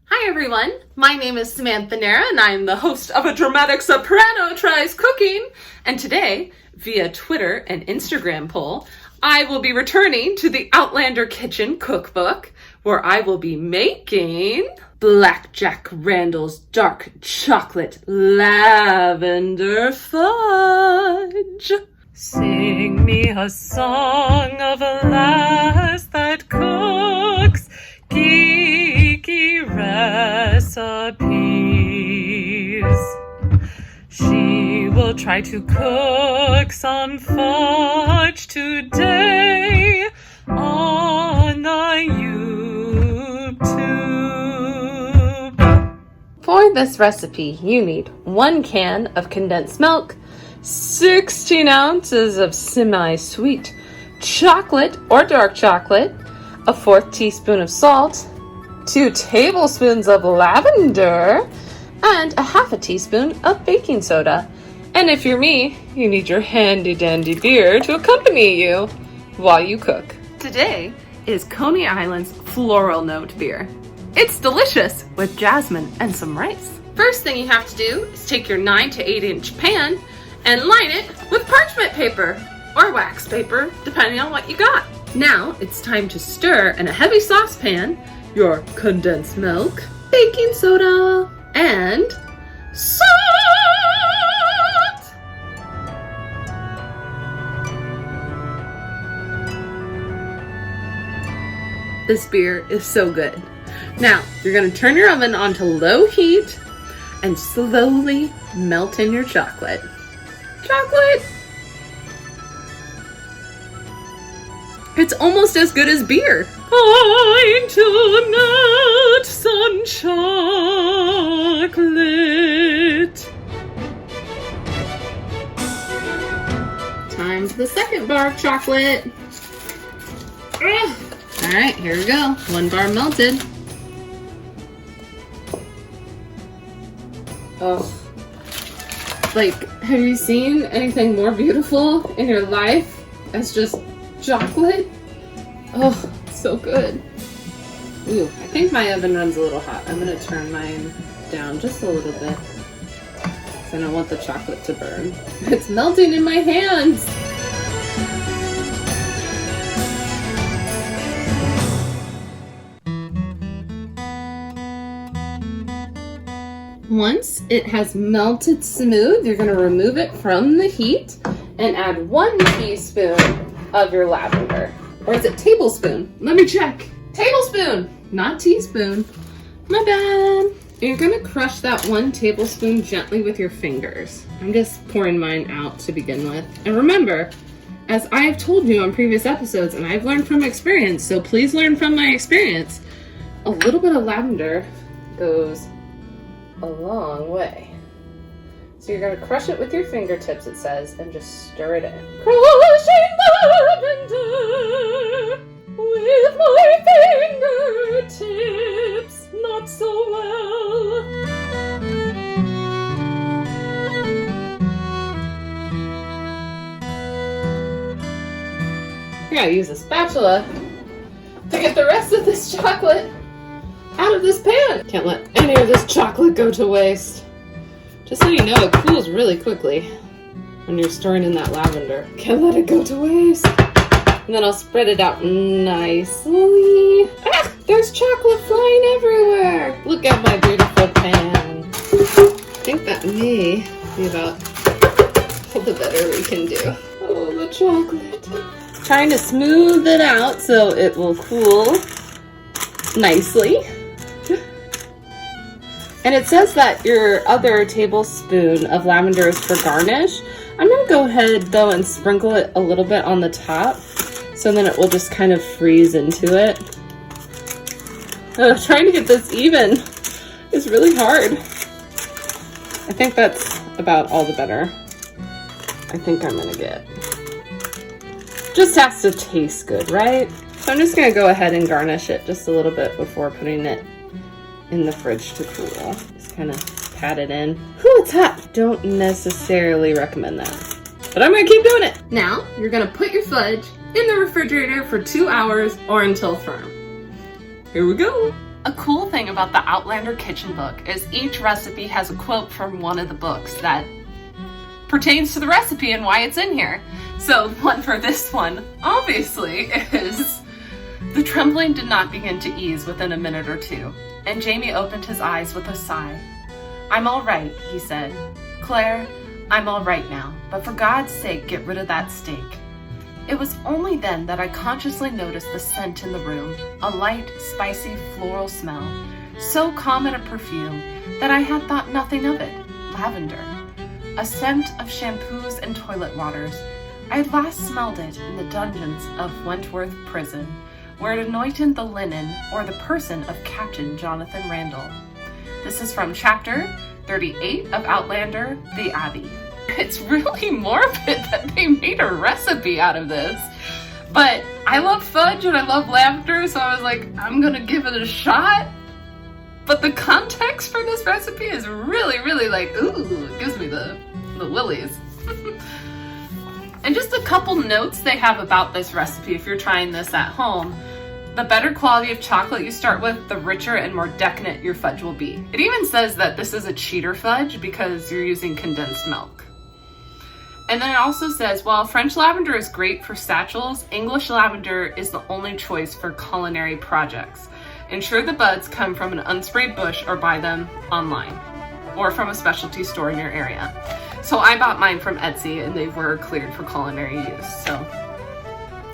Hi everyone, my name is Samantha Nara and I'm the host of A Dramatic Soprano Tries Cooking. And today, via Twitter and Instagram poll, I will be returning to the Outlander Kitchen cookbook, where I will be making Blackjack Randall's dark chocolate lavender fudge. Sing me a song of a lass that cooks geeky recipes. She will try to cook some fudge today on the YouTube. For this recipe, you need 1 can of condensed milk, 16 ounces of semi-sweet chocolate or dark chocolate, a 1/4 teaspoon of salt, 2 tablespoons of lavender, and a 1/2 teaspoon of baking soda. And if you're me, you need your handy dandy beer to accompany you while you cook. Today is Coney Island's Floral Note beer. It's delicious with jasmine and some rice. First thing you have to do is take your 9 to 8 inch pan and line it with parchment paper or wax paper, depending on what you got. Now it's time to stir in a heavy saucepan your condensed milk, baking soda, and salt! This beer is so good. Now, you're gonna turn your oven onto low heat and slowly melt in your chocolate. Chocolate! It's almost as good as beer. Going to melt some chocolate. Time for the second bar of chocolate. Ugh. All right, here we go. 1 bar melted. Oh. Like, have you seen anything more beautiful in your life? It's just chocolate. Oh, so good. Ooh, I think my oven runs a little hot. I'm gonna turn mine down just a little bit, because I don't want the chocolate to burn. It's melting in my hands. Once it has melted smooth, you're gonna remove it from the heat and add 1 teaspoon of your lavender. Or is it tablespoon? Let me check. Tablespoon, not teaspoon. My bad. You're gonna crush that 1 tablespoon gently with your fingers. I'm just pouring mine out to begin with. And remember, as I have told you on previous episodes, and I've learned from experience, so please learn from my experience, a little bit of lavender goes a long way. So you're going to crush it with your fingertips, it says, and just stir it in. Crushing lavender with my fingertips, not so well. You gotta use a spatula to get the rest of this chocolate out of this pan. Can't let any of this chocolate go to waste. Just so you know, it cools really quickly when you're stirring in that lavender. Can't let it go to waste. And then I'll spread it out nicely. Ah, there's chocolate flying everywhere. Look at my beautiful pan. I think that may be about all the better we can do. Oh, the chocolate. Trying to smooth it out so it will cool nicely. And it says that your other tablespoon of lavender is for garnish. I'm gonna go ahead though and sprinkle it a little bit on the top, so then it will just kind of freeze into it. Trying to get this even is really hard. I think that's about all the better I think I'm gonna get. Just has to taste good, right? So I'm just gonna go ahead and garnish it just a little bit before putting it in the fridge to cool. Just kind of pat it in. Whew, it's hot. Don't necessarily recommend that, but I'm gonna keep doing it. Now, you're gonna put your fudge in the refrigerator for 2 hours or until firm. Here we go. A cool thing about the Outlander Kitchen book is each recipe has a quote from one of the books that pertains to the recipe and why it's in here. So one for this one, obviously, is, "The trembling did not begin to ease within a minute or two, and Jamie opened his eyes with a sigh. 'I'm all right,' he said. 'Claire, I'm all right now, but for God's sake, get rid of that steak.' It was only then that I consciously noticed the scent in the room, a light, spicy floral smell, so common a perfume that I had thought nothing of it, lavender. A scent of shampoos and toilet waters. I had last smelled it in the dungeons of Wentworth Prison, where it anointed the linen or the person of Captain Jonathan Randall." This is from chapter 38 of Outlander, The Abbey. It's really morbid that they made a recipe out of this. But I love fudge and I love lavender, so I was like, I'm gonna give it a shot. But the context for this recipe is really, really like, ooh, it gives me the willies. And just a couple notes they have about this recipe if you're trying this at home. The better quality of chocolate you start with, the richer and more decadent your fudge will be. It even says that this is a cheater fudge because you're using condensed milk. And then it also says, while French lavender is great for satchels, English lavender is the only choice for culinary projects. Ensure the buds come from an unsprayed bush or buy them online or from a specialty store in your area. So I bought mine from Etsy and they were cleared for culinary use. So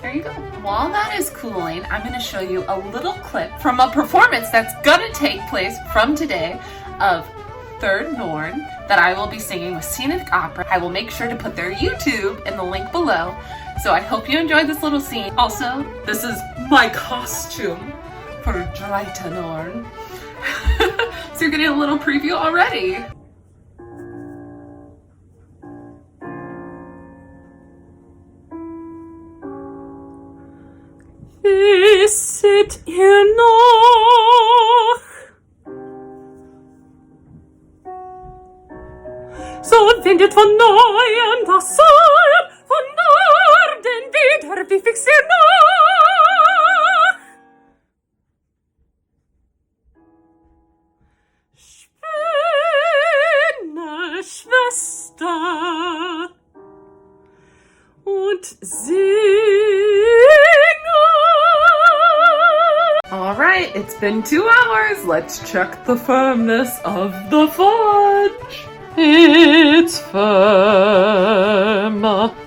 there you go. While that is cooling, I'm going to show you a little clip from a performance that's going to take place from today of Third Norn that I will be singing with Scenic Opera. I will make sure to put their YouTube in the link below. So I hope you enjoyed this little scene. Also, this is my costume for Norn. So you're getting a little preview already. Wisset ihr noch? So windet von neuem das Soll von Norden wieder, wie fix ihr noch? Spinne, Schwester, und All right, it's been 2 hours. Let's check the firmness of the fudge. It's firm.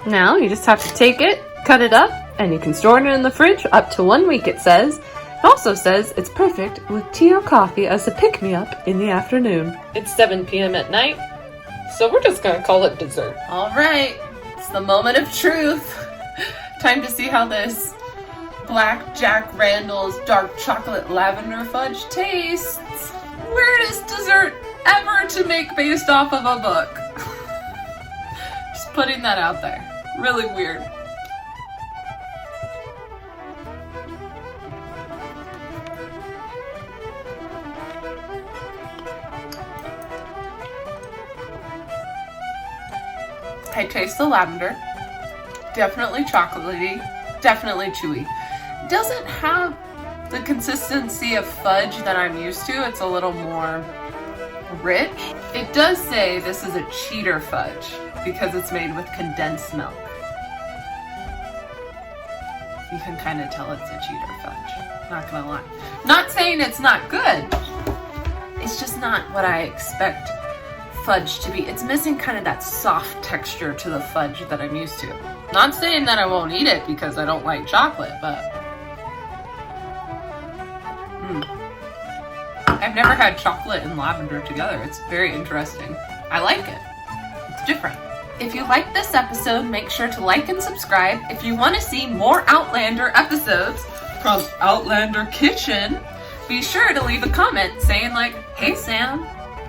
Now you just have to take it, cut it up, and you can store it in the fridge up to 1 week, it says. It also says it's perfect with tea or coffee as a pick-me-up in the afternoon. It's 7 p.m. at night, so we're just gonna call it dessert. All right, it's the moment of truth. Time to see how this Black Jack Randall's dark chocolate lavender fudge tastes. Weirdest dessert ever to make based off of a book. Just putting that out there. Really weird. I taste the lavender. Definitely chocolatey. Definitely chewy. Doesn't have the consistency of fudge that I'm used to. It's a little more rich. It does say this is a cheater fudge because it's made with condensed milk. You can kind of tell it's a cheater fudge. Not gonna lie. Not saying it's not good. It's just not what I expect fudge to be. It's missing kind of that soft texture to the fudge that I'm used to. Not saying that I won't eat it because I don't like chocolate, but I've never had chocolate and lavender together. It's very interesting. I like it. It's different. If you like this episode, make sure to like and subscribe. If you want to see more Outlander episodes from Outlander Kitchen, be sure to leave a comment saying like, hey Sam,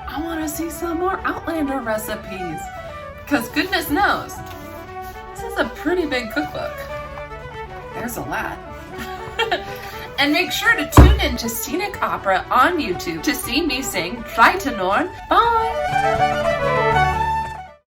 I want to see some more Outlander recipes. Because goodness knows, this is a pretty big cookbook. There's a lot. And make sure to tune in to Scenic Opera on YouTube to see me sing Try to Norn. Bye!